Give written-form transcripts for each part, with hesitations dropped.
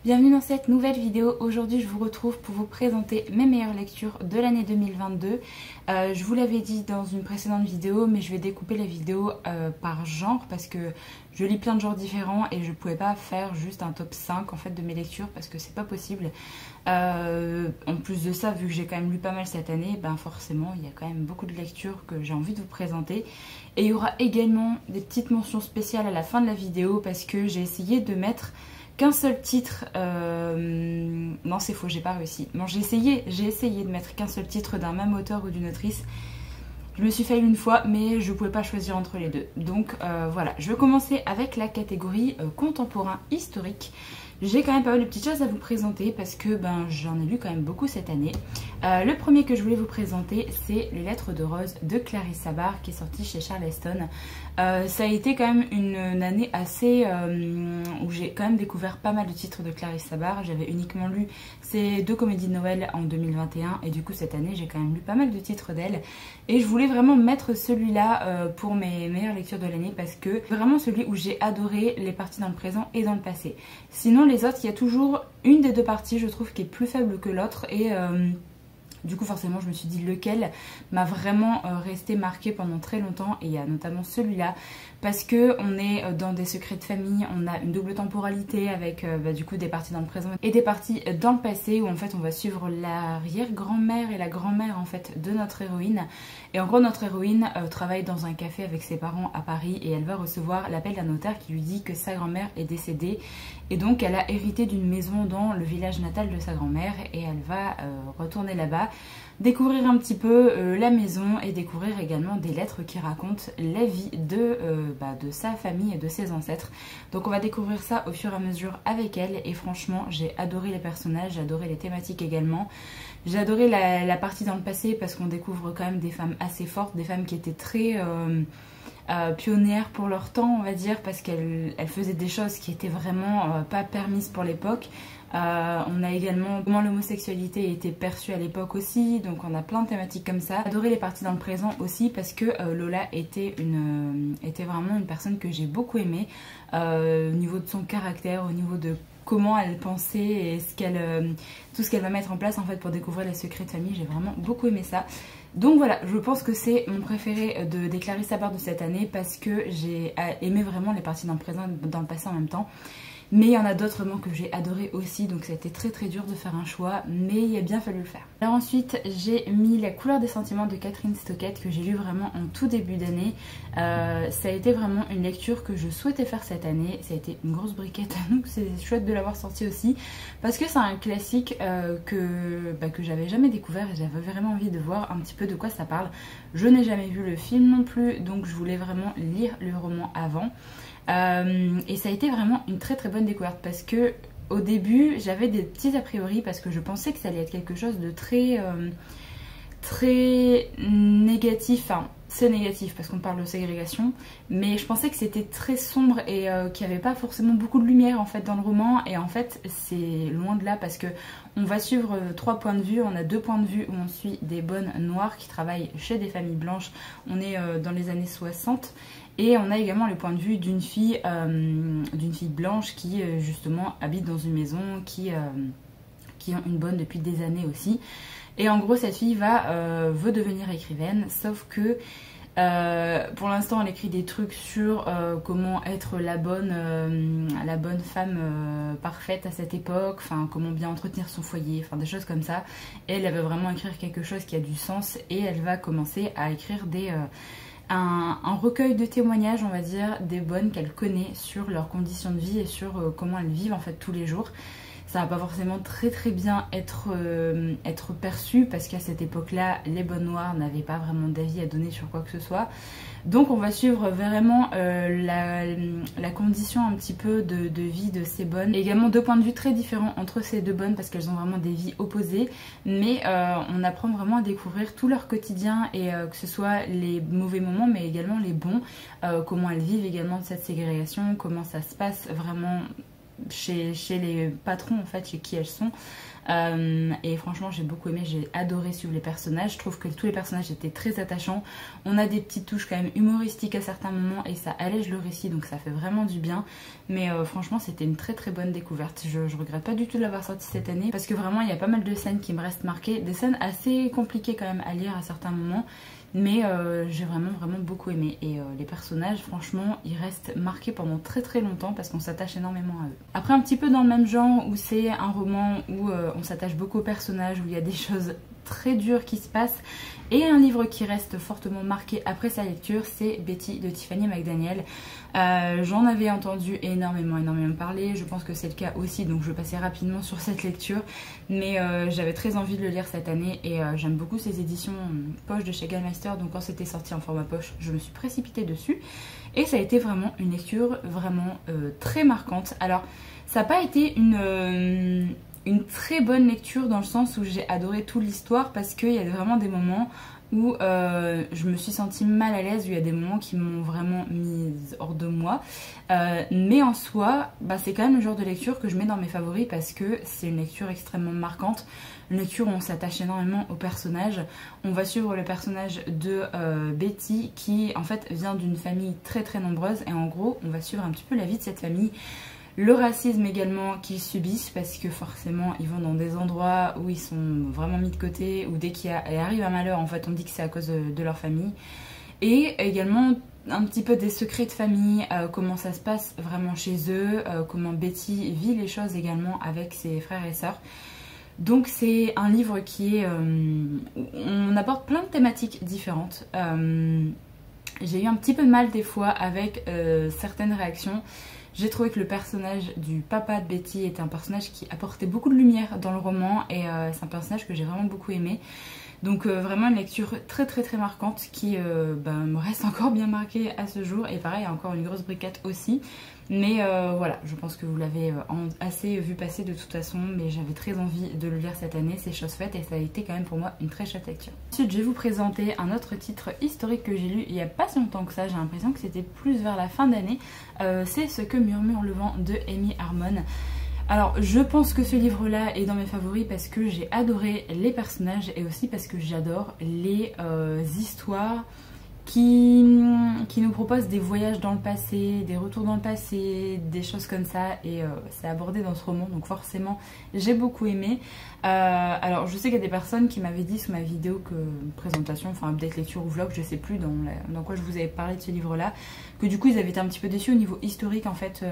Bienvenue dans cette nouvelle vidéo. Aujourd'hui je vous retrouve pour vous présenter mes meilleures lectures de l'année 2022. Je vous l'avais dit dans une précédente vidéo, mais je vais découper les vidéos par genre parce que je lis plein de genres différents et je ne pouvais pas faire juste un top 5 en fait de mes lectures parce que c'est pas possible. En plus de ça, vu que j'ai quand même lu pas mal cette année, ben forcément il y a quand même beaucoup de lectures que j'ai envie de vous présenter. Et il y aura également des petites mentions spéciales à la fin de la vidéo parce que j'ai essayé de mettre qu'un seul titre, non c'est faux, j'ai pas réussi. Bon, j'ai essayé de mettre qu'un seul titre d'un même auteur ou d'une autrice. Je me suis failli une fois, mais je pouvais pas choisir entre les deux. Donc voilà, je vais commencer avec la catégorie contemporain historique. J'ai quand même pas mal de petites choses à vous présenter parce que ben, j'en ai lu quand même beaucoup cette année. Le premier que je voulais vous présenter, c'est Les Lettres de Rose de Clarisse Sabart qui est sorti chez Charleston. Ça a été quand même une année assez où j'ai quand même découvert pas mal de titres de Clarisse Sabart. J'avais uniquement lu ces deux comédies de Noël en 2021 et du coup cette année j'ai quand même lu pas mal de titres d'elle. Et je voulais vraiment mettre celui-là pour mes meilleures lectures de l'année parce que vraiment celui où j'ai adoré les parties dans le présent et dans le passé. Sinon les autres, il y a toujours une des deux parties je trouve qui est plus faible que l'autre et du coup forcément je me suis dit lequel m'a vraiment resté marqué pendant très longtemps, et il y a notamment celui-là parce que on est dans des secrets de famille, on a une double temporalité avec du coup des parties dans le présent et des parties dans le passé où en fait on va suivre l'arrière-grand-mère et la grand-mère en fait de notre héroïne. Et en gros notre héroïne travaille dans un café avec ses parents à Paris et elle va recevoir l'appel d'un notaire qui lui dit que sa grand-mère est décédée et donc elle a hérité d'une maison dans le village natal de sa grand-mère et elle va retourner là-bas, découvrir un petit peu la maison et découvrir également des lettres qui racontent la vie de sa famille et de ses ancêtres. Donc on va découvrir ça au fur et à mesure avec elle et franchement j'ai adoré les personnages, j'ai adoré les thématiques également. J'ai adoré la partie dans le passé parce qu'on découvre quand même des femmes assez fortes, des femmes qui étaient très pionnières pour leur temps on va dire, parce qu'elles faisaient des choses qui étaient vraiment pas permises pour l'époque. On a également comment l'homosexualité était perçue à l'époque aussi, donc on a plein de thématiques comme ça. J'ai adoré les parties dans le présent aussi parce que Lola était vraiment une personne que j'ai beaucoup aimée au niveau de son caractère, au niveau de comment elle pensait et tout ce qu'elle va mettre en place en fait pour découvrir les secrets de famille. J'ai vraiment beaucoup aimé ça. Donc voilà, je pense que c'est mon préféré des Clarisse Sabart de cette année parce que j'ai aimé vraiment les parties dans le présent et dans le passé en même temps. Mais il y en a d'autres vraiment que j'ai adoré aussi, donc ça a été très très dur de faire un choix, mais il a bien fallu le faire. Alors ensuite, j'ai mis La couleur des sentiments de Catherine Stockett que j'ai lu vraiment en tout début d'année. Ça a été vraiment une lecture que je souhaitais faire cette année, ça a été une grosse briquette, donc c'est chouette de l'avoir sorti aussi, parce que c'est un classique que j'avais jamais découvert et j'avais vraiment envie de voir un petit peu de quoi ça parle. Je n'ai jamais vu le film non plus, donc je voulais vraiment lire le roman avant. Et ça a été vraiment une très très bonne découverte parce que au début j'avais des petits a priori parce que je pensais que ça allait être quelque chose de très négatif. Enfin c'est négatif parce qu'on parle de ségrégation, mais je pensais que c'était très sombre et qu'il n'y avait pas forcément beaucoup de lumière en fait dans le roman, et en fait c'est loin de là parce que on va suivre trois points de vue. On a deux points de vue où on suit des bonnes noires qui travaillent chez des familles blanches, on est dans les années 60. Et on a également le point de vue d'une fille blanche qui justement habite dans une maison qui a une bonne depuis des années aussi. Et en gros cette fille veut devenir écrivaine, sauf que pour l'instant elle écrit des trucs sur comment être la bonne femme parfaite à cette époque, enfin comment bien entretenir son foyer, enfin des choses comme ça. Et elle veut vraiment écrire quelque chose qui a du sens et elle va commencer à écrire un recueil de témoignages on va dire des bonnes qu'elle connaît sur leurs conditions de vie et sur comment elles vivent en fait tous les jours. Ça va pas forcément très très bien être perçu parce qu'à cette époque là les bonnes noires n'avaient pas vraiment d'avis à donner sur quoi que ce soit. Donc on va suivre vraiment la condition un petit peu de vie de ces bonnes. Et également deux points de vue très différents entre ces deux bonnes parce qu'elles ont vraiment des vies opposées. Mais on apprend vraiment à découvrir tout leur quotidien et que ce soit les mauvais moments mais également les bons. Comment elles vivent également de cette ségrégation, comment ça se passe vraiment chez les patrons en fait, chez qui elles sont. Et franchement j'ai beaucoup aimé, j'ai adoré suivre les personnages. Je trouve que tous les personnages étaient très attachants. On a des petites touches quand même humoristiques à certains moments et ça allège le récit, donc ça fait vraiment du bien. Mais franchement c'était une très très bonne découverte. Je regrette pas du tout de l'avoir sorti cette année parce que vraiment il y a pas mal de scènes qui me restent marquées, des scènes assez compliquées quand même à lire à certains moments. Mais j'ai vraiment beaucoup aimé et les personnages franchement ils restent marqués pendant très très longtemps parce qu'on s'attache énormément à eux. Après un petit peu dans le même genre où c'est un roman où on s'attache beaucoup aux personnages, où il y a des choses très dures qui se passent et un livre qui reste fortement marqué après sa lecture, c'est Betty de Tiffany McDaniel. J'en avais entendu énormément parler, je pense que c'est le cas aussi, donc je vais passer rapidement sur cette lecture, mais j'avais très envie de le lire cette année et j'aime beaucoup ces éditions poche de chez Gallmeister, donc quand c'était sorti en format poche je me suis précipitée dessus et ça a été vraiment une lecture vraiment très marquante. Alors ça n'a pas été une très bonne lecture dans le sens où j'ai adoré toute l'histoire parce qu'il y a vraiment des moments où je me suis sentie mal à l'aise, où il y a des moments qui m'ont vraiment mise hors de moi. Mais en soi, bah, c'est quand même le genre de lecture que je mets dans mes favoris parce que c'est une lecture extrêmement marquante. Une lecture où on s'attache énormément au personnage. On va suivre le personnage de Betty qui en fait vient d'une famille très très nombreuse et en gros on va suivre un petit peu la vie de cette famille. Le racisme également qu'ils subissent parce que forcément ils vont dans des endroits où ils sont vraiment mis de côté, ou dès qu'il arrive un malheur en fait on dit que c'est à cause de leur famille. Et également un petit peu des secrets de famille, comment ça se passe vraiment chez eux, comment Betty vit les choses également avec ses frères et sœurs. Donc c'est un livre qui est... on aborde plein de thématiques différentes. J'ai eu un petit peu de mal des fois avec certaines réactions. J'ai trouvé que le personnage du papa de Betty était un personnage qui apportait beaucoup de lumière dans le roman et c'est un personnage que j'ai vraiment beaucoup aimé. Donc vraiment une lecture très marquante qui me reste encore bien marquée à ce jour. Et pareil, il y a encore une grosse briquette aussi. Mais voilà, je pense que vous l'avez assez vu passer de toute façon. Mais j'avais très envie de le lire cette année, c'est chose faite. Et ça a été quand même pour moi une très chouette lecture. Ensuite, je vais vous présenter un autre titre historique que j'ai lu il n'y a pas si longtemps que ça. J'ai l'impression que c'était plus vers la fin d'année. C'est Ce que murmure le vent de Amy Harmon. Alors je pense que ce livre-là est dans mes favoris parce que j'ai adoré les personnages et aussi parce que j'adore les histoires qui nous proposent des voyages dans le passé, des retours dans le passé, des choses comme ça, et c'est abordé dans ce roman, donc forcément j'ai beaucoup aimé. Alors je sais qu'il y a des personnes qui m'avaient dit sous ma vidéo présentation, enfin update lecture ou vlog, je sais plus dans quoi je vous avais parlé de ce livre-là, que du coup ils avaient été un petit peu déçus au niveau historique en fait,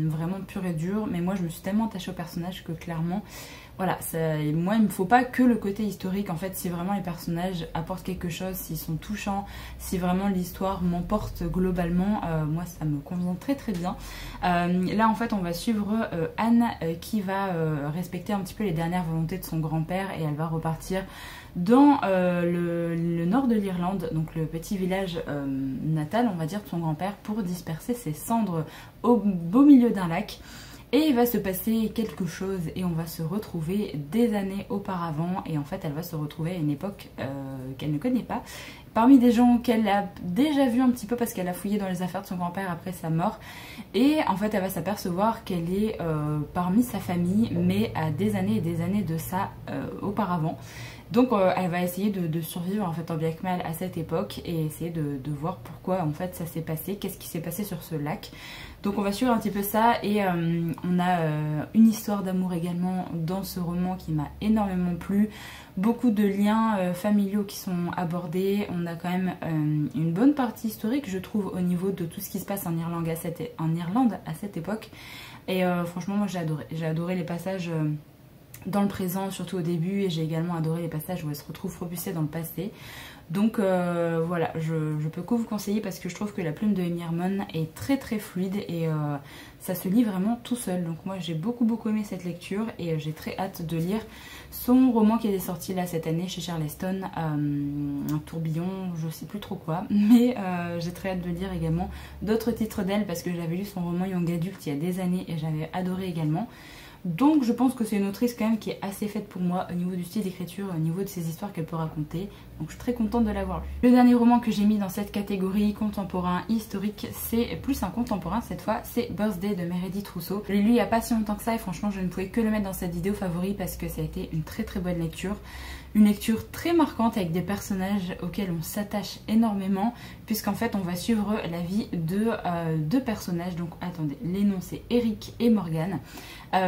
vraiment pur et dur, mais moi je me suis tellement attachée au personnage que clairement... Voilà, moi il me faut pas que le côté historique en fait, si vraiment les personnages apportent quelque chose, s'ils sont touchants, si vraiment l'histoire m'emporte globalement, moi ça me convient très bien. Là en fait on va suivre Anne qui va respecter un petit peu les dernières volontés de son grand-père et elle va repartir dans le nord de l'Irlande, donc le petit village natal on va dire de son grand-père, pour disperser ses cendres au beau milieu d'un lac. Et il va se passer quelque chose et on va se retrouver des années auparavant. Et en fait elle va se retrouver à une époque qu'elle ne connaît pas, parmi des gens qu'elle a déjà vu un petit peu parce qu'elle a fouillé dans les affaires de son grand-père après sa mort. Et en fait elle va s'apercevoir qu'elle est parmi sa famille, mais à des années et des années de ça auparavant. Donc elle va essayer de survivre en fait tant bien que mal à cette époque et essayer de voir pourquoi en fait ça s'est passé, qu'est-ce qui s'est passé sur ce lac. Donc on va suivre un petit peu ça et on a une histoire d'amour également dans ce roman qui m'a énormément plu. Beaucoup de liens familiaux qui sont abordés. On a quand même une bonne partie historique je trouve au niveau de tout ce qui se passe en Irlande à cette époque. Et franchement moi j'ai adoré les passages... dans le présent, surtout au début, et j'ai également adoré les passages où elle se retrouve propulsée dans le passé. Donc voilà, je peux que vous conseiller parce que je trouve que la plume de Amy Harmon est très fluide et ça se lit vraiment tout seul. Donc moi j'ai beaucoup aimé cette lecture et j'ai très hâte de lire son roman qui est sorti là cette année chez Charleston, un tourbillon, je sais plus trop quoi, mais j'ai très hâte de lire également d'autres titres d'elle parce que j'avais lu son roman Young Adult il y a des années et j'avais adoré également. Donc je pense que c'est une autrice quand même qui est assez faite pour moi au niveau du style d'écriture, au niveau de ses histoires qu'elle peut raconter. Donc je suis très contente de l'avoir lu. Le dernier roman que j'ai mis dans cette catégorie contemporain historique, c'est plus un contemporain cette fois, c'est Birthday de Meredith Rousseau. Je l'ai lu il n'y a pas si longtemps que ça et franchement je ne pouvais que le mettre dans cette vidéo favori parce que ça a été une très très bonne lecture. Une lecture très marquante avec des personnages auxquels on s'attache énormément puisqu'en fait on va suivre la vie de deux personnages. Donc attendez, les noms c'est Eric et Morgan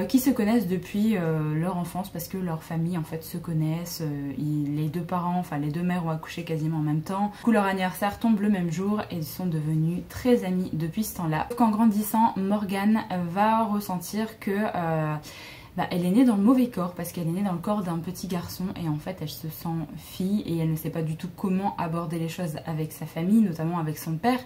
qui se connaissent depuis leur enfance parce que leurs familles en fait se connaissent. Les deux parents, enfin les deux mères ont accouché quasiment en même temps. Du coup leur anniversaire tombe le même jour et ils sont devenus très amis depuis ce temps-là. Qu'en grandissant, Morgan va ressentir que elle est née dans le mauvais corps parce qu'elle est née dans le corps d'un petit garçon et en fait elle se sent fille et elle ne sait pas du tout comment aborder les choses avec sa famille, notamment avec son père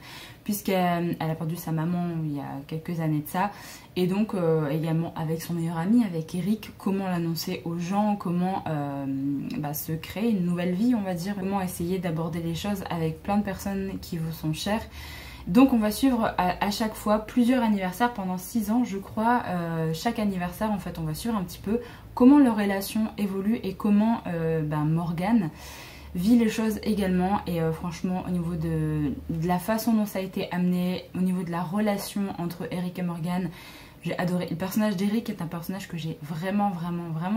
puisqu'elle a perdu sa maman il y a quelques années de ça et donc également avec son meilleur ami, avec Eric, comment l'annoncer aux gens, comment se créer une nouvelle vie on va dire, comment essayer d'aborder les choses avec plein de personnes qui vous sont chères. Donc on va suivre à chaque fois plusieurs anniversaires pendant 6 ans je crois. Chaque anniversaire en fait on va suivre un petit peu comment leur relation évolue et comment Morgan vit les choses également. Et franchement au niveau de la façon dont ça a été amené, au niveau de la relation entre Eric et Morgan, j'ai adoré. Le personnage d'Eric est un personnage que j'ai vraiment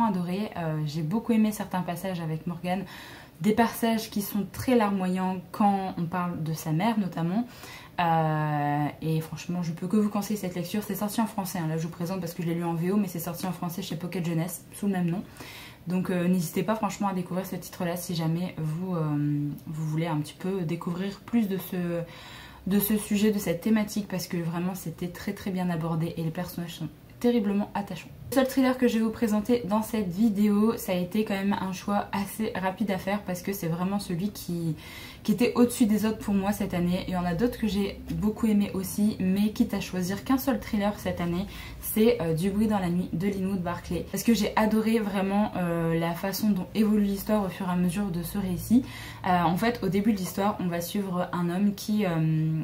adoré. J'ai beaucoup aimé certains passages avec Morgan. Des passages qui sont très larmoyants quand on parle de sa mère notamment. Et franchement je peux que vous conseiller cette lecture. C'est sorti en français, là je vous présente parce que je l'ai lu en VO, mais c'est sorti en français chez Pocket Jeunesse sous le même nom. Donc n'hésitez pas franchement à découvrir ce titre là si jamais vous voulez un petit peu découvrir plus de ce sujet, de cette thématique, parce que vraiment c'était très bien abordé et les personnages sont terriblement attachants. Le seul thriller que je vais vous présenter dans cette vidéo, ça a été quand même un choix assez rapide à faire parce que c'est vraiment celui qui était au-dessus des autres pour moi cette année. Il y en a d'autres que j'ai beaucoup aimé aussi, mais quitte à choisir qu'un seul thriller cette année, c'est Du bruit dans la nuit de Linwood Barclay. Parce que j'ai adoré vraiment la façon dont évolue l'histoire au fur et à mesure de ce récit. En fait, au début de l'histoire, on va suivre un homme qui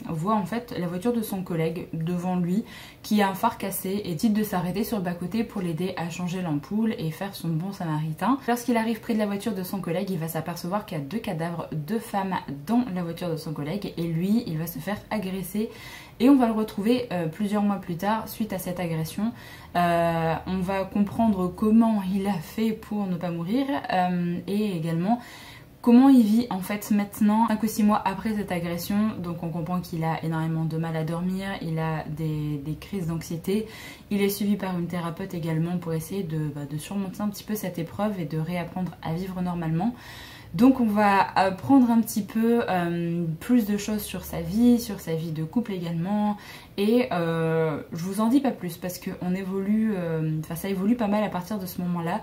voit en fait la voiture de son collègue devant lui, qui a un phare cassé et décide de s'arrêter sur le bas-côté pour l'aider à changer l'ampoule et faire son bon samaritain. Lorsqu'il arrive près de la voiture de son collègue, il va s'apercevoir qu'il y a 2 cadavres de femmes dans la voiture de son collègue et lui, il va se faire agresser et on va le retrouver plusieurs mois plus tard suite à cette agression. On va comprendre comment il a fait pour ne pas mourir et également comment il vit en fait maintenant 5 ou 6 mois après cette agression. Donc on comprend qu'il a énormément de mal à dormir, il a des crises d'anxiété, il est suivi par une thérapeute également pour essayer de surmonter un petit peu cette épreuve et de réapprendre à vivre normalement. Donc on va apprendre un petit peu plus de choses sur sa vie de couple également. Et je vous en dis pas plus parce que ça évolue pas mal à partir de ce moment-là.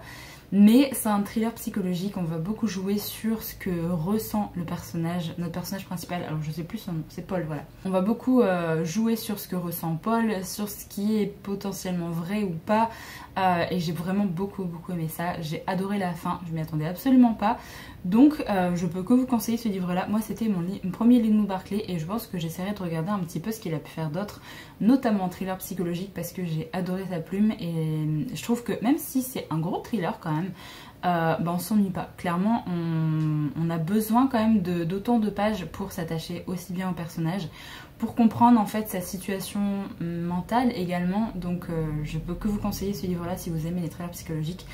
Mais c'est un thriller psychologique, on va beaucoup jouer sur ce que ressent le personnage, notre personnage principal, alors je sais plus son nom, c'est Paul, voilà. On va beaucoup jouer sur ce que ressent Paul, sur ce qui est potentiellement vrai ou pas, et j'ai vraiment beaucoup aimé ça. J'ai adoré la fin, je m'y attendais absolument pas, donc je peux que vous conseiller ce livre-là. Moi c'était mon premier Linwood Barclay et je pense que j'essaierai de regarder un petit peu ce qu'il a pu faire d'autre, notamment en thriller psychologique parce que j'ai adoré sa plume et je trouve que même si c'est un gros thriller quand même, on s'ennuie pas. Clairement on a besoin quand même d'autant de pages pour s'attacher aussi bien au personnage, pour comprendre en fait sa situation mentale également. Donc je peux que vous conseiller ce livre là si vous aimez les thrillers psychologiques,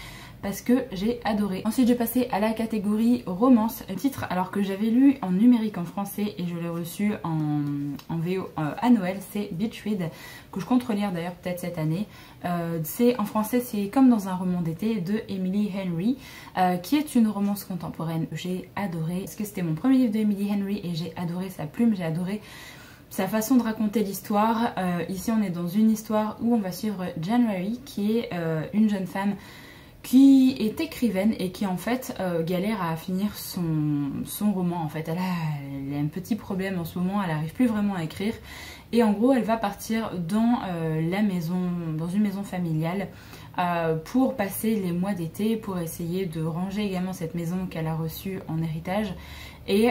parce que j'ai adoré. Ensuite j'ai passé à la catégorie romance. Le titre alors que j'avais lu en numérique en français et je l'ai reçu en VO à Noël, c'est Beach Read, que je compte relire d'ailleurs peut-être cette année. En français c'est Comme dans un roman d'été de Emily Henry, qui est une romance contemporaine. J'ai adoré parce que c'était mon premier livre de Emily Henry et j'ai adoré sa plume, j'ai adoré sa façon de raconter l'histoire. Ici on est dans une histoire où on va suivre January qui est une jeune femme qui est écrivaine et qui en fait galère à finir son roman. En fait elle a un petit problème en ce moment, elle n'arrive plus vraiment à écrire et en gros elle va partir dans une maison familiale pour passer les mois d'été, pour essayer de ranger également cette maison qu'elle a reçue en héritage et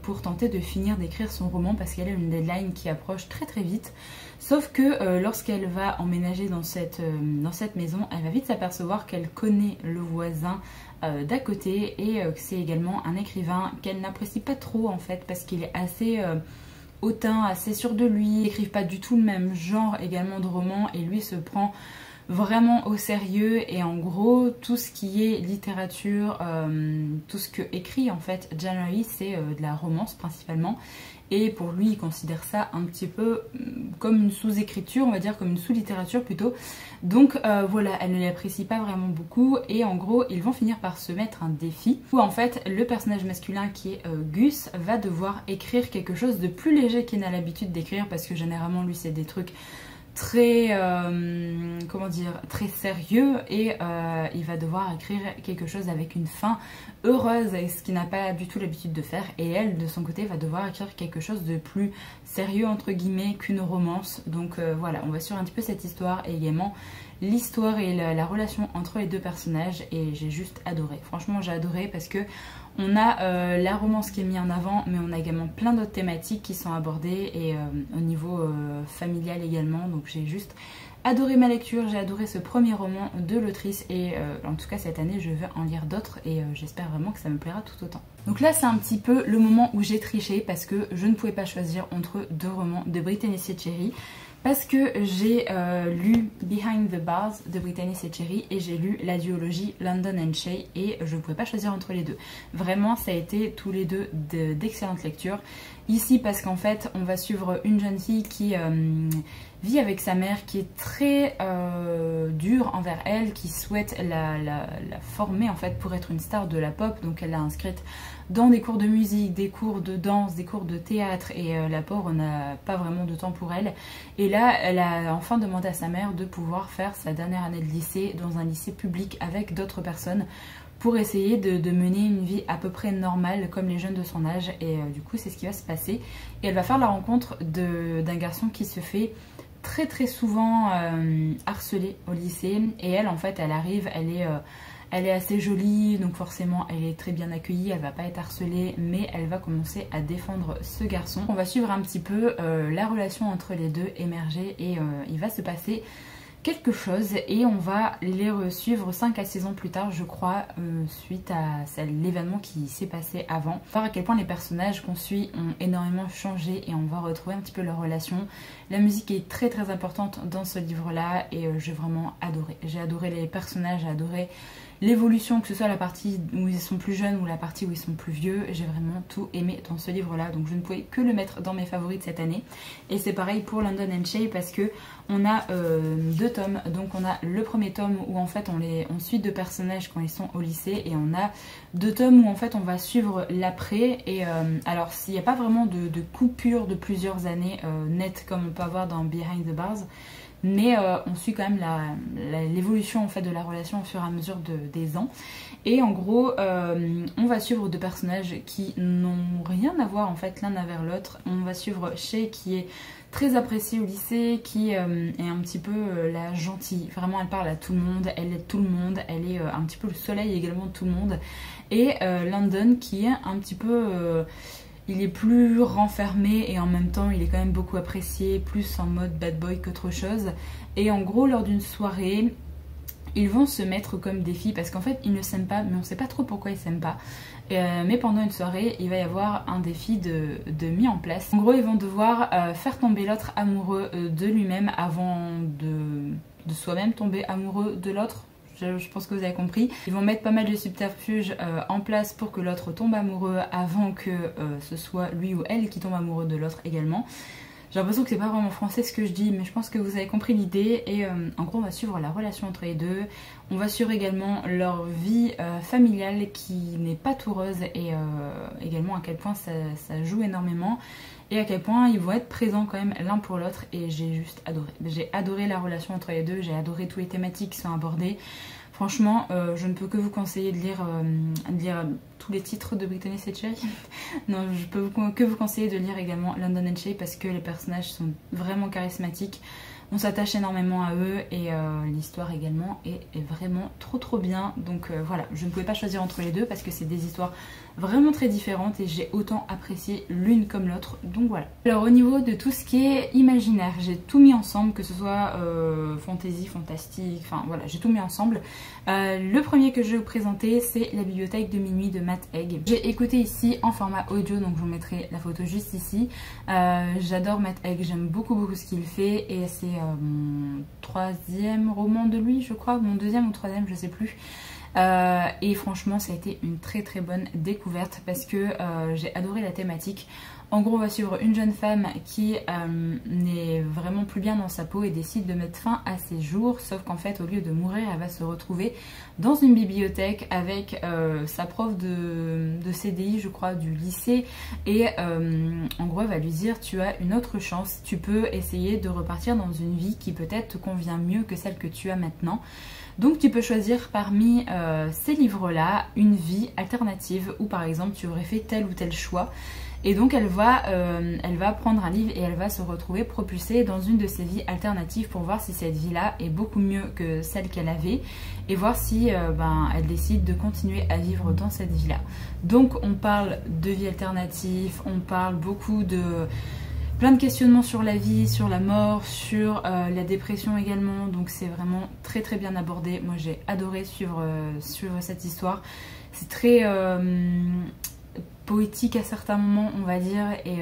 pour tenter de finir d'écrire son roman parce qu'elle a une deadline qui approche très vite. Sauf que lorsqu'elle va emménager dans cette maison, elle va vite s'apercevoir qu'elle connaît le voisin d'à côté et que c'est également un écrivain qu'elle n'apprécie pas trop en fait parce qu'il est assez hautain, assez sûr de lui, il n'écrive pas du tout le même genre également de roman et lui se prend vraiment au sérieux et en gros tout ce qui est littérature, tout ce que écrit en fait January c'est de la romance principalement et pour lui il considère ça un petit peu comme une sous-écriture, on va dire comme une sous-littérature plutôt, donc voilà, elle ne l'apprécie pas vraiment beaucoup et en gros ils vont finir par se mettre un défi où en fait le personnage masculin qui est Gus va devoir écrire quelque chose de plus léger qu'il n'a l'habitude d'écrire parce que généralement lui c'est des trucs très comment dire, très sérieux et il va devoir écrire quelque chose avec une fin heureuse, ce qu'il n'a pas du tout l'habitude de faire, et elle de son côté va devoir écrire quelque chose de plus sérieux entre guillemets qu'une romance. Donc voilà, on va suivre un petit peu cette histoire et également l'histoire et la relation entre les deux personnages et j'ai juste adoré. Franchement j'ai adoré parce que on a la romance qui est mise en avant mais on a également plein d'autres thématiques qui sont abordées et au niveau familial également, donc j'ai juste adoré ma lecture, j'ai adoré ce premier roman de l'autrice et en tout cas cette année je veux en lire d'autres et j'espère vraiment que ça me plaira tout autant. Donc là c'est un petit peu le moment où j'ai triché parce que je ne pouvais pas choisir entre deux romans de Brittany Setcheri parce que j'ai lu Behind the Bars de Brittany Setcheri et j'ai lu la duologie London and Shay et je ne pouvais pas choisir entre les deux. Vraiment ça a été tous les deux d'excellentes lectures. Ici parce qu'en fait on va suivre une jeune fille qui vit avec sa mère qui est très dure envers elle, qui souhaite la former en fait pour être une star de la pop, donc elle l'a inscrite dans des cours de musique, des cours de danse, des cours de théâtre et la pauvre n'a pas vraiment de temps pour elle. Et là elle a enfin demandé à sa mère de pouvoir faire sa dernière année de lycée dans un lycée public avec d'autres personnes pour essayer de mener une vie à peu près normale comme les jeunes de son âge et du coup c'est ce qui va se passer et elle va faire la rencontre d'un garçon qui se fait très souvent harcelé au lycée et elle en fait elle arrive, elle est assez jolie donc forcément elle est très bien accueillie, elle va pas être harcelée mais elle va commencer à défendre ce garçon. On va suivre un petit peu la relation entre les deux émerger et il va se passer quelque chose et on va les suivre 5 à 6 ans plus tard je crois suite à l'événement qui s'est passé avant. Voir à quel point les personnages qu'on suit ont énormément changé et on va retrouver un petit peu leur relation. La musique est très importante dans ce livre là et j'ai vraiment adoré. J'ai adoré les personnages, j'ai adoré l'évolution, que ce soit la partie où ils sont plus jeunes ou la partie où ils sont plus vieux, j'ai vraiment tout aimé dans ce livre là donc je ne pouvais que le mettre dans mes favoris de cette année. Et c'est pareil pour London and Shay parce que on a 2 tomes, donc on a le premier tome où en fait on suit 2 personnages quand ils sont au lycée et on a 2 tomes où en fait on va suivre l'après et alors s'il n'y a pas vraiment de coupure de plusieurs années nettes comme on peut avoir dans Behind the Bars, mais on suit quand même l'évolution en fait de la relation au fur et à mesure des ans et en gros on va suivre 2 personnages qui n'ont rien à voir en fait l'un avec l'autre. On va suivre Shay qui est très appréciée au lycée, qui est un petit peu la gentille, vraiment elle parle à tout le monde, elle aide tout le monde, elle est un petit peu le soleil également de tout le monde et London qui est un petit peu il est plus renfermé et en même temps il est quand même beaucoup apprécié, plus en mode bad boy qu'autre chose. Et en gros lors d'une soirée, ils vont se mettre comme défi parce qu'en fait ils ne s'aiment pas mais on sait pas trop pourquoi ils s'aiment pas. Mais pendant une soirée il va y avoir un défi de mis en place. En gros ils vont devoir faire tomber l'autre amoureux de lui-même avant de soi-même tomber amoureux de l'autre. Je pense que vous avez compris. Ils vont mettre pas mal de subterfuges en place pour que l'autre tombe amoureux avant que ce soit lui ou elle qui tombe amoureux de l'autre également. J'ai l'impression que c'est pas vraiment français ce que je dis, mais je pense que vous avez compris l'idée. Et en gros, on va suivre la relation entre les deux. On va suivre également leur vie familiale qui n'est pas tout rose et également à quel point ça joue énormément. Et à quel point ils vont être présents quand même l'un pour l'autre et j'ai juste adoré. J'ai adoré la relation entre les deux, j'ai adoré toutes les thématiques qui sont abordées. Franchement, je ne peux que vous conseiller de lire tous les titres de Brittany Setcheri. Non, je peux que vous conseiller de lire également London and Shay parce que les personnages sont vraiment charismatiques. On s'attache énormément à eux et l'histoire également est vraiment trop bien. Donc voilà, je ne pouvais pas choisir entre les deux parce que c'est des histoires vraiment très différentes et j'ai autant apprécié l'une comme l'autre, donc voilà. Alors au niveau de tout ce qui est imaginaire, j'ai tout mis ensemble, que ce soit fantasy, fantastique, enfin voilà, j'ai tout mis ensemble. Le premier que je vais vous présenter, c'est La bibliothèque de minuit de Matt Haig. J'ai écouté ici en format audio, donc je vous mettrai la photo juste ici. J'adore Matt Haig, j'aime beaucoup ce qu'il fait et c'est mon troisième roman de lui, je crois, mon deuxième ou troisième, je sais plus. Et franchement ça a été une très bonne découverte parce que j'ai adoré la thématique. En gros on va suivre une jeune femme qui n'est vraiment plus bien dans sa peau et décide de mettre fin à ses jours, sauf qu'en fait au lieu de mourir elle va se retrouver dans une bibliothèque avec sa prof de CDI je crois du lycée et en gros elle va lui dire tu as une autre chance, tu peux essayer de repartir dans une vie qui peut-être te convient mieux que celle que tu as maintenant. Donc tu peux choisir parmi ces livres-là une vie alternative où par exemple tu aurais fait tel ou tel choix. Et donc elle va prendre un livre et elle va se retrouver propulsée dans une de ces vies alternatives pour voir si cette vie-là est beaucoup mieux que celle qu'elle avait et voir si elle décide de continuer à vivre dans cette vie-là. Donc on parle de vie alternative, on parle beaucoup de plein de questionnements sur la vie, sur la mort, sur la dépression également, donc c'est vraiment très bien abordé. Moi j'ai adoré suivre cette histoire, c'est très poétique à certains moments on va dire et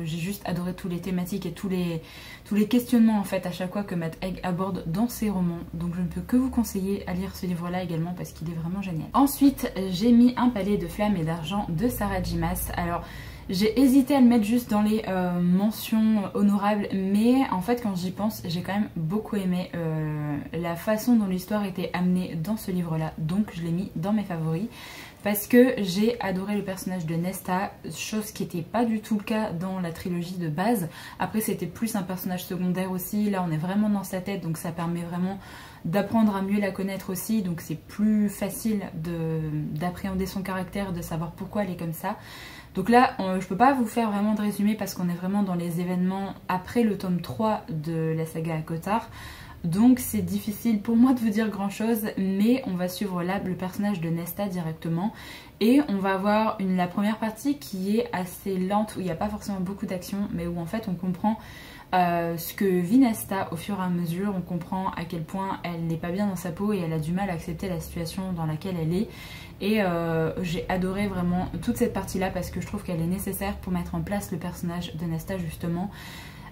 j'ai juste adoré tous les thématiques et tous les questionnements en fait à chaque fois que Matt Haig aborde dans ses romans, donc je ne peux que vous conseiller à lire ce livre là également parce qu'il est vraiment génial. Ensuite j'ai mis Un palais de flammes et d'argent de Sarah J. Maas. Alors j'ai hésité à le mettre juste dans les mentions honorables, mais en fait quand j'y pense j'ai quand même beaucoup aimé la façon dont l'histoire était amenée dans ce livre là, donc je l'ai mis dans mes favoris parce que j'ai adoré le personnage de Nesta, chose qui n'était pas du tout le cas dans la trilogie de base. Après c'était plus un personnage secondaire aussi, là on est vraiment dans sa tête donc ça permet vraiment d'apprendre à mieux la connaître aussi, donc c'est plus facile d'appréhender son caractère, de savoir pourquoi elle est comme ça. Donc là, je peux pas vous faire vraiment de résumé parce qu'on est vraiment dans les événements après le tome 3 de la saga ACOTAR. Donc c'est difficile pour moi de vous dire grand chose, mais on va suivre là le personnage de Nesta directement. Et on va avoir la première partie qui est assez lente, où il n'y a pas forcément beaucoup d'action, mais où en fait on comprend ce que vit Nesta au fur et à mesure. On comprend à quel point elle n'est pas bien dans sa peau et elle a du mal à accepter la situation dans laquelle elle est. Et j'ai adoré vraiment toute cette partie là parce que je trouve qu'elle est nécessaire pour mettre en place le personnage de Nesta justement,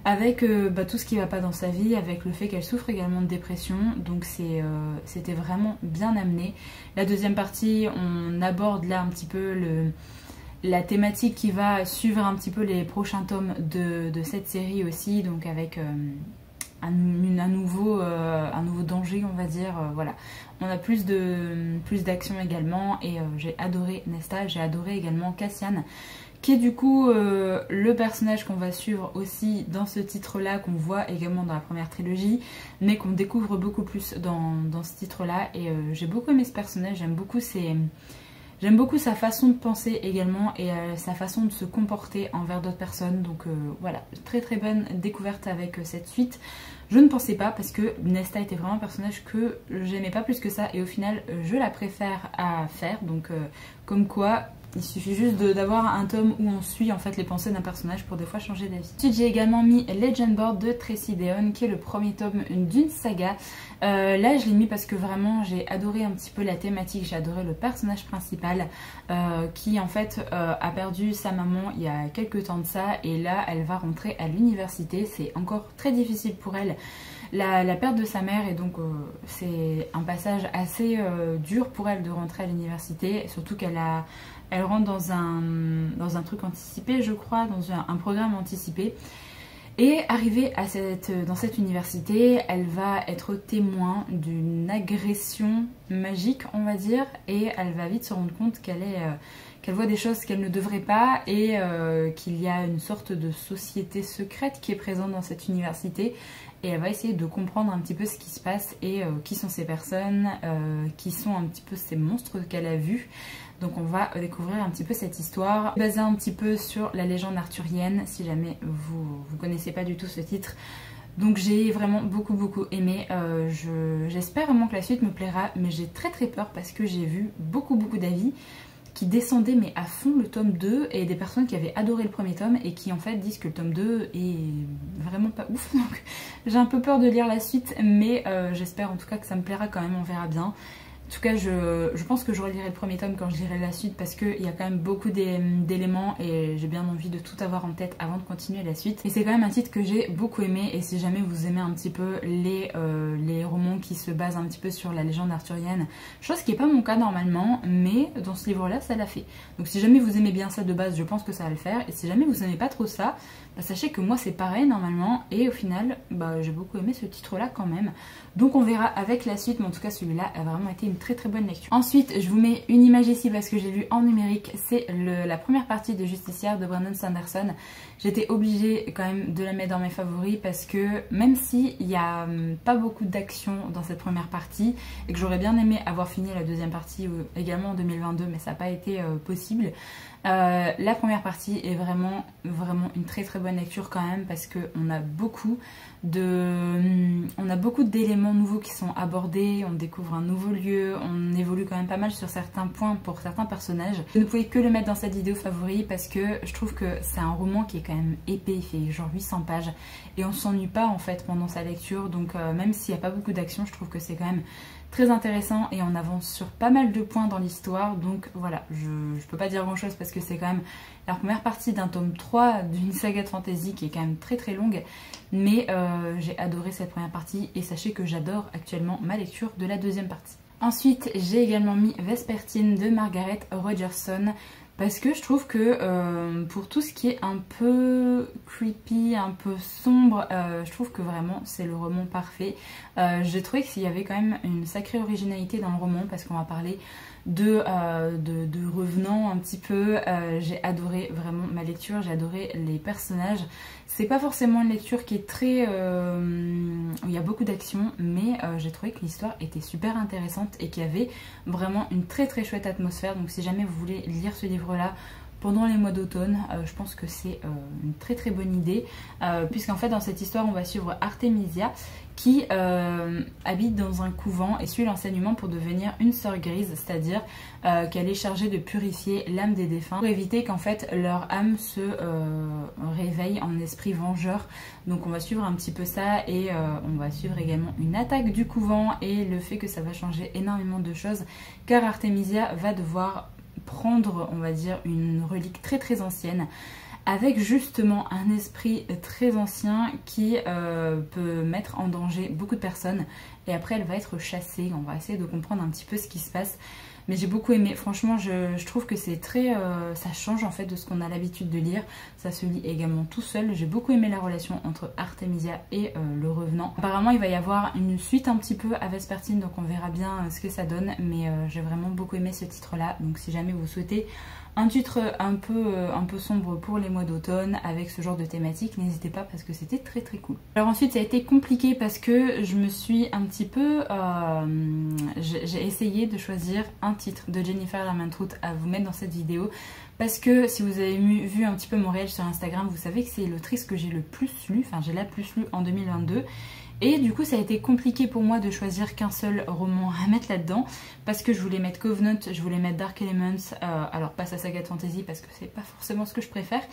avec tout ce qui va pas dans sa vie, avec le fait qu'elle souffre également de dépression, donc c'était vraiment bien amené. La deuxième partie on aborde là un petit peu la thématique qui va suivre un petit peu les prochains tomes de cette série aussi, donc avec un nouveau danger on va dire, voilà. On a plus d'action également et j'ai adoré Nesta, j'ai adoré également Cassian, qui est du coup le personnage qu'on va suivre aussi dans ce titre là, qu'on voit également dans la première trilogie, mais qu'on découvre beaucoup plus dans ce titre là, et j'ai beaucoup aimé ce personnage, j'aime beaucoup sa façon de penser également et sa façon de se comporter envers d'autres personnes, donc voilà, très bonne découverte avec cette suite. Je ne pensais pas parce que Nesta était vraiment un personnage que j'aimais pas plus que ça et au final je la préfère à faire, donc comme quoi il suffit juste d'avoir un tome où on suit en fait les pensées d'un personnage pour des fois changer d'avis. Ensuite j'ai également mis Legend Board de Tracy Deonn qui est le premier tome d'une saga. Là je l'ai mis parce que vraiment j'ai adoré un petit peu la thématique, j'ai adoré le personnage principal qui en fait a perdu sa maman il y a quelques temps de ça et là elle va rentrer à l'université. C'est encore très difficile pour elle la perte de sa mère et donc c'est un passage assez dur pour elle de rentrer à l'université, surtout elle rentre dans un truc anticipé je crois, dans un programme anticipé. Et arrivée dans cette université, elle va être témoin d'une agression magique on va dire, et elle va vite se rendre compte qu'elle voit des choses qu'elle ne devrait pas et qu'il y a une sorte de société secrète qui est présente dans cette université. Et elle va essayer de comprendre un petit peu ce qui se passe et qui sont ces personnes, qui sont un petit peu ces monstres qu'elle a vus. Donc on va découvrir un petit peu cette histoire, basée un petit peu sur la légende arthurienne, si jamais vous connaissez pas du tout ce titre. Donc j'ai vraiment beaucoup aimé, j'espère vraiment que la suite me plaira, mais j'ai très peur parce que j'ai vu beaucoup d'avis qui descendait mais à fond le tome 2 et des personnes qui avaient adoré le premier tome et qui en fait disent que le tome 2 est vraiment pas ouf. Donc j'ai un peu peur de lire la suite, mais j'espère en tout cas que ça me plaira quand même, on verra bien. En tout cas, je pense que je relirai le premier tome quand je lirai la suite parce qu'il y a quand même beaucoup d'éléments et j'ai bien envie de tout avoir en tête avant de continuer la suite. Et c'est quand même un titre que j'ai beaucoup aimé, et si jamais vous aimez un petit peu les romans qui se basent un petit peu sur la légende arthurienne, chose qui n'est pas mon cas normalement, mais dans ce livre-là, ça l'a fait. Donc si jamais vous aimez bien ça de base, je pense que ça va le faire. Et si jamais vous n'aimez pas trop ça, bah, sachez que moi c'est pareil normalement, et au final, bah, j'ai beaucoup aimé ce titre-là quand même. Donc on verra avec la suite, mais en tout cas celui-là a vraiment été une très très bonne lecture. Ensuite, je vous mets une image ici parce que j'ai lu en numérique, c'est la première partie de Justicière de Brandon Sanderson. J'étais obligée quand même de la mettre dans mes favoris parce que même s'il n'y a pas beaucoup d'action dans cette première partie et que j'aurais bien aimé avoir fini la deuxième partie également en 2022, mais ça n'a pas été possible, la première partie est vraiment une très très bonne lecture quand même, parce qu'on a beaucoup d'éléments nouveaux qui sont abordés, on découvre un nouveau lieu, on évolue quand même pas mal sur certains points pour certains personnages. Je ne pouvais que le mettre dans cette vidéo favori parce que je trouve que c'est un roman qui est quand même épais, il fait genre 800 pages et on s'ennuie pas en fait pendant sa lecture, donc même s'il n'y a pas beaucoup d'action, je trouve que c'est quand même très intéressant et on avance sur pas mal de points dans l'histoire. Donc voilà, je peux pas dire grand chose parce que c'est quand même la première partie d'un tome 3 d'une saga de fantasy qui est quand même très très longue, mais j'ai adoré cette première partie et sachez que j'adore actuellement ma lecture de la deuxième partie. Ensuite, j'ai également mis Vespertine de Margaret Rogerson parce que je trouve que pour tout ce qui est un peu creepy, un peu sombre, je trouve que vraiment c'est le roman parfait. J'ai trouvé qu'il y avait quand même une sacrée originalité dans le roman parce qu'on va parler de revenants un petit peu. J'ai adoré vraiment ma lecture, j'ai adoré les personnages. C'est pas forcément une lecture qui est très... où il y a beaucoup d'action, mais j'ai trouvé que l'histoire était super intéressante et qu'il y avait vraiment une très très chouette atmosphère. Donc si jamais vous voulez lire ce livre-là pendant les mois d'automne, je pense que c'est une très très bonne idée, puisqu'en fait dans cette histoire on va suivre Artemisia qui habite dans un couvent et suit l'enseignement pour devenir une sœur grise, c'est-à-dire qu'elle est chargée de purifier l'âme des défunts pour éviter qu'en fait leur âme se réveille en esprit vengeur. Donc on va suivre un petit peu ça et on va suivre également une attaque du couvent et le fait que ça va changer énormément de choses car Artemisia va devoir prendre, on va dire, une relique très très ancienne avec justement un esprit très ancien qui peut mettre en danger beaucoup de personnes et après elle va être chassée. On va essayer de comprendre un petit peu ce qui se passe, mais j'ai beaucoup aimé, franchement je trouve que c'est très ça change en fait de ce qu'on a l'habitude de lire, ça se lit également tout seul. J'ai beaucoup aimé la relation entre Artemisia et le revenant. Apparemment il va y avoir une suite un petit peu à Vespertine, donc on verra bien ce que ça donne, mais j'ai vraiment beaucoup aimé ce titre là. Donc si jamais vous souhaitez un titre un peu sombre pour les mois d'automne avec ce genre de thématique, n'hésitez pas parce que c'était très très cool. Alors ensuite ça a été compliqué parce que je me suis un petit peu... j'ai essayé de choisir un titre de Jennifer Larmentrout à vous mettre dans cette vidéo parce que si vous avez vu un petit peu mon réel sur Instagram, vous savez que c'est l'autrice que j'ai le plus lu, enfin j'ai la plus lu en 2022. Et du coup ça a été compliqué pour moi de choisir qu'un seul roman à mettre là-dedans parce que je voulais mettre Covenant, je voulais mettre Dark Elements, alors pas sa saga de fantasy parce que c'est pas forcément ce que je préfère,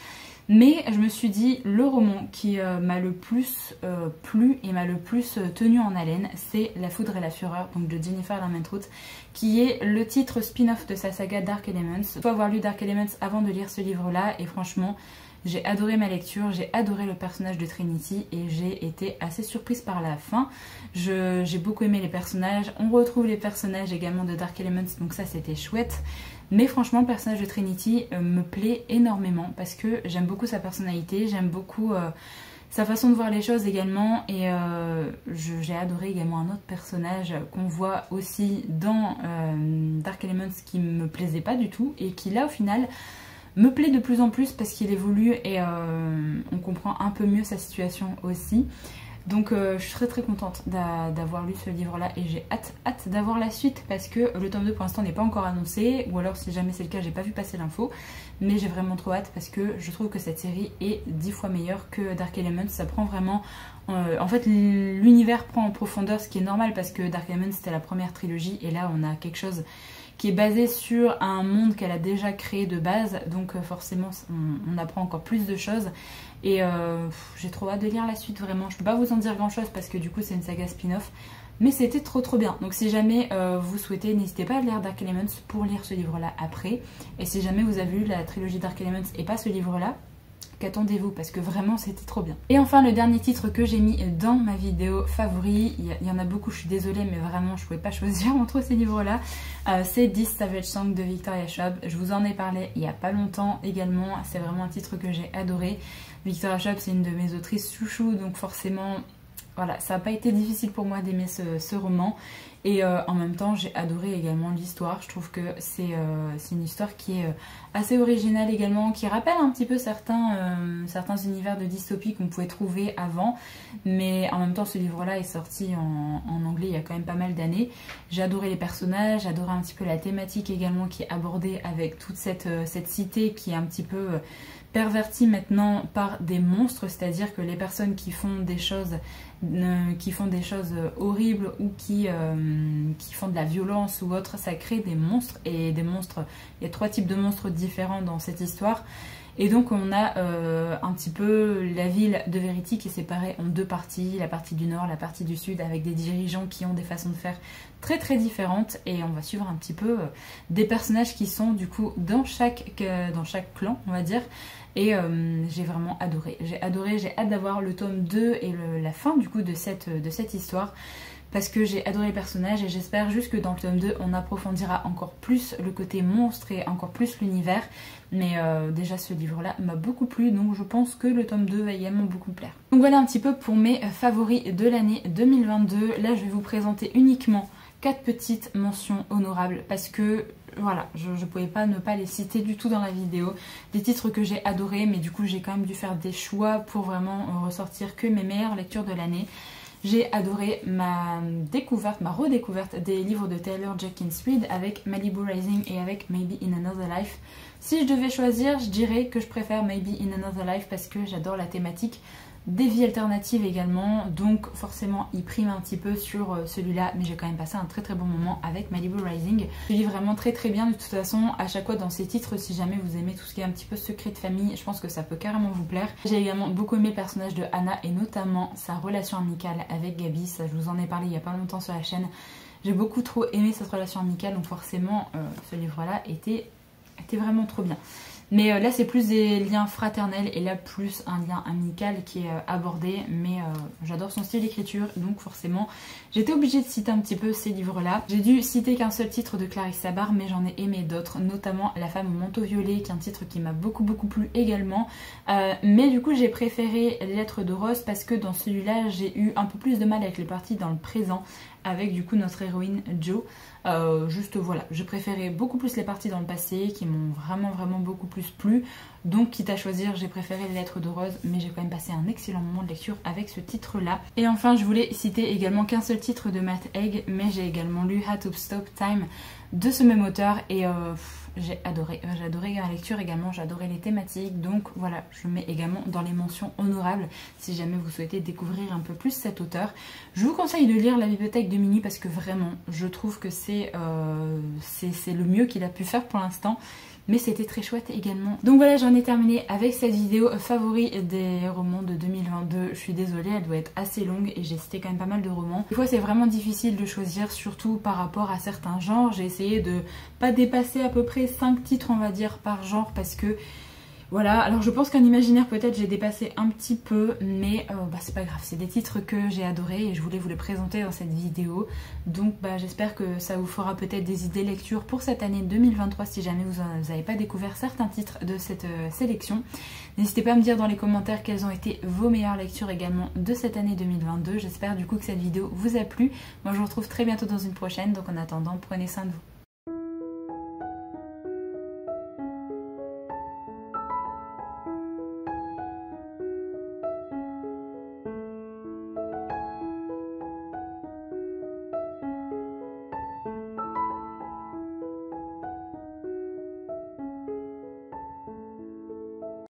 mais je me suis dit le roman qui m'a le plus plu et m'a le plus tenu en haleine, c'est La Foudre et la Fureur, donc de Jennifer Larmentrout, qui est le titre spin-off de sa saga Dark Elements. Il faut avoir lu Dark Elements avant de lire ce livre-là et franchement j'ai adoré ma lecture, j'ai adoré le personnage de Trinity et j'ai été assez surprise par la fin. J'ai beaucoup aimé les personnages, on retrouve les personnages également de Dark Elements, donc ça c'était chouette. Mais franchement le personnage de Trinity me plaît énormément parce que j'aime beaucoup sa personnalité, j'aime beaucoup sa façon de voir les choses également, et j'ai adoré également un autre personnage qu'on voit aussi dans Dark Elements qui me plaisait pas du tout et qui là au final me plaît de plus en plus parce qu'il évolue et on comprend un peu mieux sa situation aussi. Donc je suis très très contente d'avoir lu ce livre là et j'ai hâte d'avoir la suite parce que le tome 2 pour l'instant n'est pas encore annoncé, ou alors si jamais c'est le cas j'ai pas vu passer l'info, mais j'ai vraiment trop hâte parce que je trouve que cette série est 10 fois meilleure que Dark Elements. Ça prend vraiment... en fait l'univers prend en profondeur, ce qui est normal parce que Dark Elements c'était la première trilogie et là on a quelque chose qui est basée sur un monde qu'elle a déjà créé de base, donc forcément on apprend encore plus de choses. Et j'ai trop hâte de lire la suite, vraiment. Je peux pas vous en dire grand chose parce que du coup c'est une saga spin-off, mais c'était trop bien. Donc si jamais vous souhaitez, n'hésitez pas à lire Dark Elements pour lire ce livre là après. Et si jamais vous avez lu la trilogie Dark Elements et pas ce livre là, qu'attendez-vous, parce que vraiment c'était trop bien. Et enfin le dernier titre que j'ai mis dans ma vidéo favori, il y en a beaucoup, je suis désolée, mais vraiment je pouvais pas choisir entre ces livres là, c'est This Savage Song de Victoria Schwab. Je vous en ai parlé il y a pas longtemps également, c'est vraiment un titre que j'ai adoré. Victoria Schwab c'est une de mes autrices chouchou, donc forcément voilà, ça n'a pas été difficile pour moi d'aimer ce roman. Et en même temps, j'ai adoré également l'histoire. Je trouve que c'est une histoire qui est assez originale également, qui rappelle un petit peu certains univers de dystopie qu'on pouvait trouver avant. Mais en même temps, ce livre-là est sorti en anglais il y a quand même pas mal d'années. J'ai adoré les personnages, j'ai adoré un petit peu la thématique également qui est abordée avec toute cette cité qui est un petit peu pervertie maintenant par des monstres, c'est-à-dire que les personnes qui font des choses horribles ou qui font de la violence ou autre, ça crée des monstres. Et des monstres, il y a 3 types de monstres différents dans cette histoire. Et donc on a un petit peu la ville de Verity qui est séparée en 2 parties, la partie du nord, la partie du sud, avec des dirigeants qui ont des façons de faire très différentes. Et on va suivre un petit peu des personnages qui sont du coup dans chaque clan, on va dire. Et j'ai vraiment adoré, j'ai hâte d'avoir le tome 2 et la fin du coup de cette histoire. Parce que j'ai adoré les personnages et j'espère juste que dans le tome 2 on approfondira encore plus le côté monstre et encore plus l'univers. Mais déjà ce livre là m'a beaucoup plu, donc je pense que le tome 2 va également beaucoup me plaire. Donc voilà un petit peu pour mes favoris de l'année 2022. Là je vais vous présenter uniquement 4 petites mentions honorables parce que voilà, je ne pouvais pas ne pas les citer du tout dans la vidéo. Des titres que j'ai adorés, mais du coup j'ai quand même dû faire des choix pour vraiment ressortir que mes meilleures lectures de l'année. J'ai adoré ma redécouverte des livres de Taylor Jenkins Reid avec Malibu Rising et avec Maybe in Another Life. Si je devais choisir, je dirais que je préfère Maybe in Another Life parce que j'adore la thématique des vies alternatives également, donc forcément il prime un petit peu sur celui-là, mais j'ai quand même passé un très bon moment avec Malibu Rising. Je lis vraiment très bien, de toute façon à chaque fois dans ces titres, si jamais vous aimez tout ce qui est un petit peu secret de famille, je pense que ça peut carrément vous plaire. J'ai également beaucoup aimé le personnage de Anna et notamment sa relation amicale avec Gabi, ça je vous en ai parlé il y a pas longtemps sur la chaîne. J'ai beaucoup trop aimé cette relation amicale, donc forcément ce livre-là était vraiment trop bien. Mais là c'est plus des liens fraternels et là plus un lien amical qui est abordé, mais j'adore son style d'écriture, donc forcément j'étais obligée de citer un petit peu ces livres là. J'ai dû citer qu'un seul titre de Clarisse Sabar, mais j'en ai aimé d'autres, notamment La femme au manteau violet qui est un titre qui m'a beaucoup plu également, mais du coup j'ai préféré Les lettres de Rose parce que dans celui-là j'ai eu un peu plus de mal avec les parties dans le présent avec du coup notre héroïne Jo. Juste voilà, je préférais beaucoup plus les parties dans le passé qui m'ont vraiment beaucoup plus plu. Donc quitte à choisir, j'ai préféré Les lettres de Rose, mais j'ai quand même passé un excellent moment de lecture avec ce titre là. Et enfin je voulais citer également qu'un seul titre de Matt Haig, mais j'ai également lu How to Stop Time de ce même auteur et j'ai adoré la lecture également, j'ai adoré les thématiques, donc voilà, je mets également dans les mentions honorables si jamais vous souhaitez découvrir un peu plus cet auteur. Je vous conseille de lire La bibliothèque de Minnie parce que vraiment, je trouve que c'est le mieux qu'il a pu faire pour l'instant. Mais c'était très chouette également. Donc voilà, j'en ai terminé avec cette vidéo favori des romans de 2022. Je suis désolée, elle doit être assez longue et j'ai cité quand même pas mal de romans. Des fois c'est vraiment difficile de choisir, surtout par rapport à certains genres. J'ai essayé de pas dépasser à peu près 5 titres on va dire par genre parce que voilà, alors je pense qu'en imaginaire peut-être j'ai dépassé un petit peu, mais c'est pas grave, c'est des titres que j'ai adorés et je voulais vous les présenter dans cette vidéo. Donc j'espère que ça vous fera peut-être des idées lecture pour cette année 2023 si jamais vous n'avez pas découvert certains titres de cette sélection. N'hésitez pas à me dire dans les commentaires quelles ont été vos meilleures lectures également de cette année 2022. J'espère du coup que cette vidéo vous a plu. Moi je vous retrouve très bientôt dans une prochaine, donc en attendant prenez soin de vous.